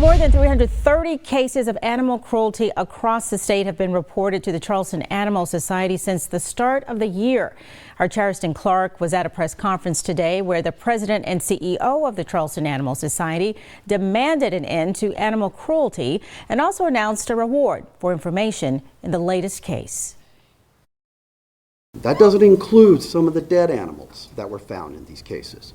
Well, more than 330 cases of animal cruelty across the state have been reported to the Charleston Animal Society since the start of the year. Our Charleston Clark was at a press conference today where the president and CEO of the Charleston Animal Society demanded an end to animal cruelty and also announced a reward for information in the latest case. That doesn't include some of the dead animals that were found in these cases.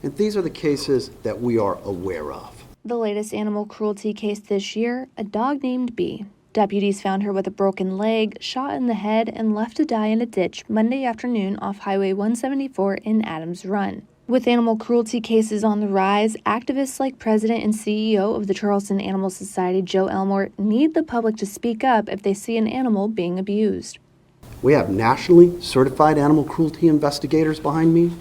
And these are the cases that we are aware of. The latest animal cruelty case this year, a dog named Bee. Deputies found her with a broken leg, shot in the head, and left to die in a ditch Monday afternoon off Highway 174 in Adams Run. With animal cruelty cases on the rise, activists like President and CEO of the Charleston Animal Society, Joe Elmore, need the public to speak up if they see an animal being abused. We have nationally certified animal cruelty investigators behind me.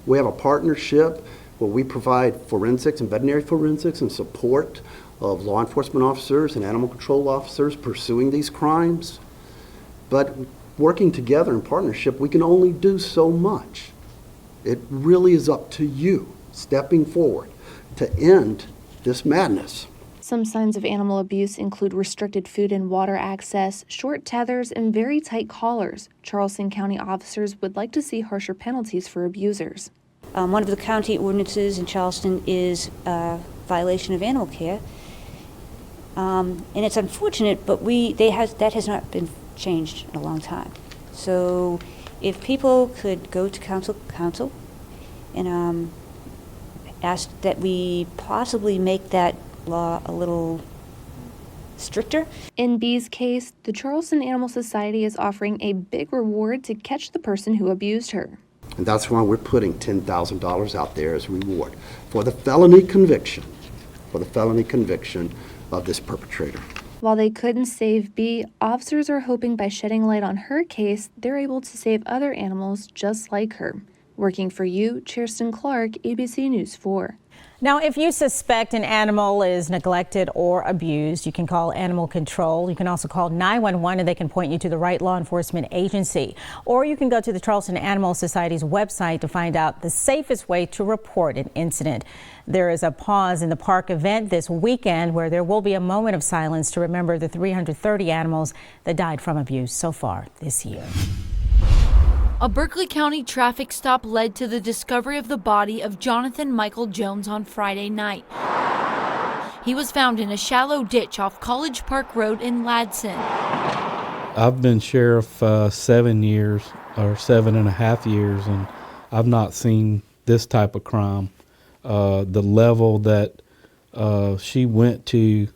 We have a partnership where we provide forensics and veterinary forensics and support of law enforcement officers and animal control officers pursuing these crimes. But working together in partnership, we can only do so much. It really is up to you stepping forward to end this madness. Some signs of animal abuse include restricted food and water access, short tethers, and very tight collars. Charleston County officers would like to see harsher penalties for abusers. One of the county ordinances in Charleston is violation of animal care, and it's unfortunate, but that has not been changed in a long time. So, if people could go to council, and ask that we possibly make that law a little stricter. In Bee's case, the Charleston Animal Society is offering a big reward to catch the person who abused her. And that's why we're putting $10,000 out there as a reward for the felony conviction, of this perpetrator. While they couldn't save Bee, officers are hoping by shedding light on her case, they're able to save other animals just like her. Working for you, Charleston Clark, ABC News 4. Now, if you suspect an animal is neglected or abused, you can call animal control. You can also call 911 and they can point you to the right law enforcement agency. Or you can go to the Charleston Animal Society's website to find out the safest way to report an incident. There is a Pause in the Park event this weekend where there will be a moment of silence to remember the 330 animals that died from abuse so far this year. A Berkeley County traffic stop led to the discovery of the body of Jonathan Michael Jones on Friday night. He was found in a shallow ditch off College Park Road in Ladson. I've been sheriff 7 years or 7.5 years, and I've not seen this type of crime. The level that she went to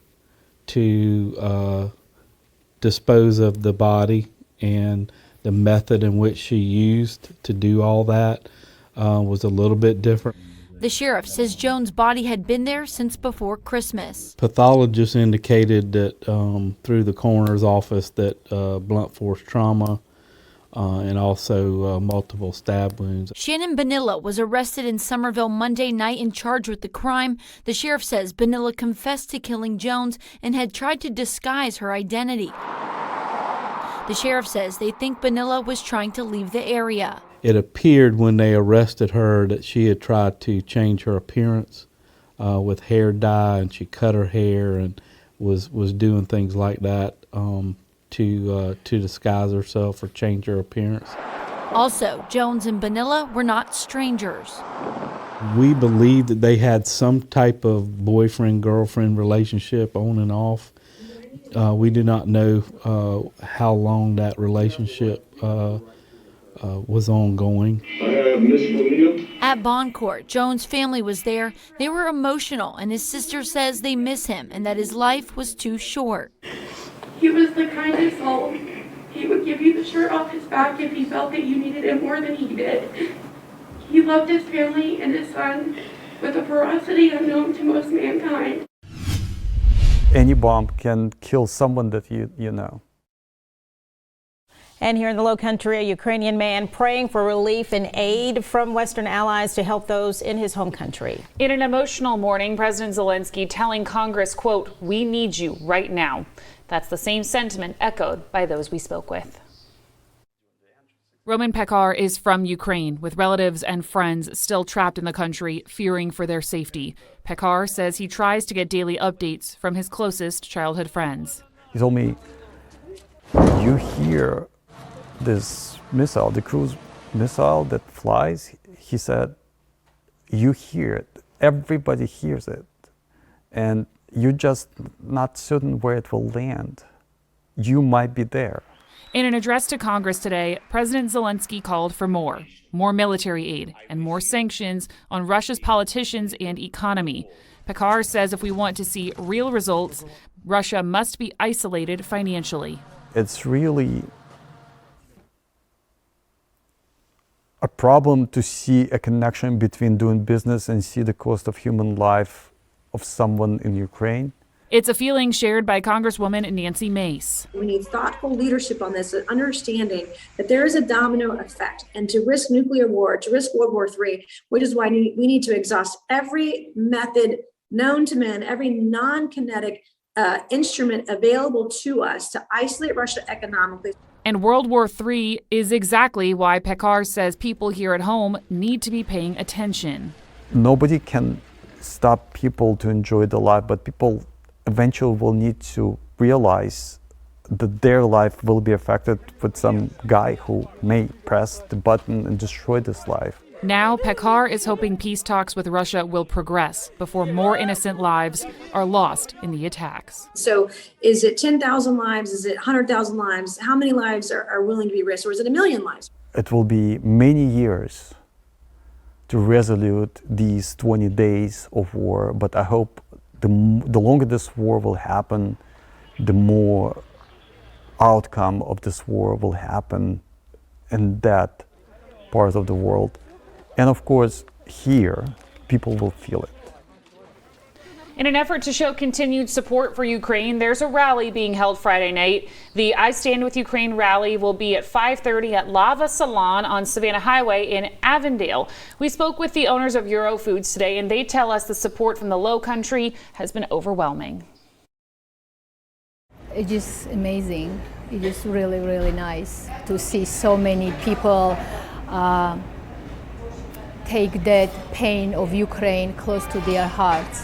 dispose of the body and the method in which she used to do all that was a little bit different. The sheriff says Jones' body had been there since before Christmas. Pathologists indicated that through the coroner's office that blunt force trauma and also multiple stab wounds. Shannon Bonilla was arrested in Somerville Monday night and charged with the crime. The sheriff says Bonilla confessed to killing Jones and had tried to disguise her identity. The sheriff says they think Bonilla was trying to leave the area. It appeared when they arrested her that she had tried to change her appearance with hair dye, and she cut her hair and was doing things like that to disguise herself or change her appearance. Also, Jones and Bonilla were not strangers. We believe that they had some type of boyfriend-girlfriend relationship on and off. We do not know how long that relationship was ongoing. At bond court, Jones' family was there. They were emotional, and his sister says they miss him and that his life was too short. He was the kindest soul. He would give you the shirt off his back if he felt that you needed it more than he did. He loved his family and his son with a ferocity unknown to most mankind. Any bomb can kill someone that you know. And here in the Lowcountry, a Ukrainian man praying for relief and aid from Western allies to help those in his home country. In an emotional morning, President Zelenskyy telling Congress, quote, "We need you right now." That's the same sentiment echoed by those we spoke with. Roman Pekar is from Ukraine, with relatives and friends still trapped in the country, fearing for their safety. Pekar says he tries to get daily updates from his closest childhood friends. He told me, you hear this missile, the cruise missile that flies? He said, you hear it. Everybody hears it. And you're just not certain where it will land. You might be there. In an address to Congress today, President Zelenskyy called for more military aid and more sanctions on Russia's politicians and economy. Pekar says if we want to see real results, Russia must be isolated financially. It's really a problem to see a connection between doing business and see the cost of human life of someone in Ukraine. It's a feeling shared by Congresswoman Nancy Mace. We need thoughtful leadership on this, understanding that there is a domino effect, and to risk nuclear war, to risk World War III, which is why we need to exhaust every method known to man, every non-kinetic instrument available to us to isolate Russia economically. And World War III is exactly why Pekar says people here at home need to be paying attention. Nobody can stop people to enjoy the life, but people eventually will need to realize that their life will be affected with some guy who may press the button and destroy this life. Now, Pekar is hoping peace talks with Russia will progress before more innocent lives are lost in the attacks. So is it 10,000 lives? Is it 100,000 lives? How many lives are willing to be risked? Or is it 1 million lives? It will be many years to resolve these 20 days of war, but I hope the longer this war will happen, the more outcome of this war will happen in that part of the world. And of course, here, people will feel it. In an effort to show continued support for Ukraine, there's a rally being held Friday night. The I Stand With Ukraine rally will be at 5:30 at Lava Salon on Savannah Highway in Avondale. We spoke with the owners of Euro Foods today, and they tell us the support from the Lowcountry has been overwhelming. It's just amazing. It's just really, really nice to see so many people take that pain of Ukraine close to their hearts.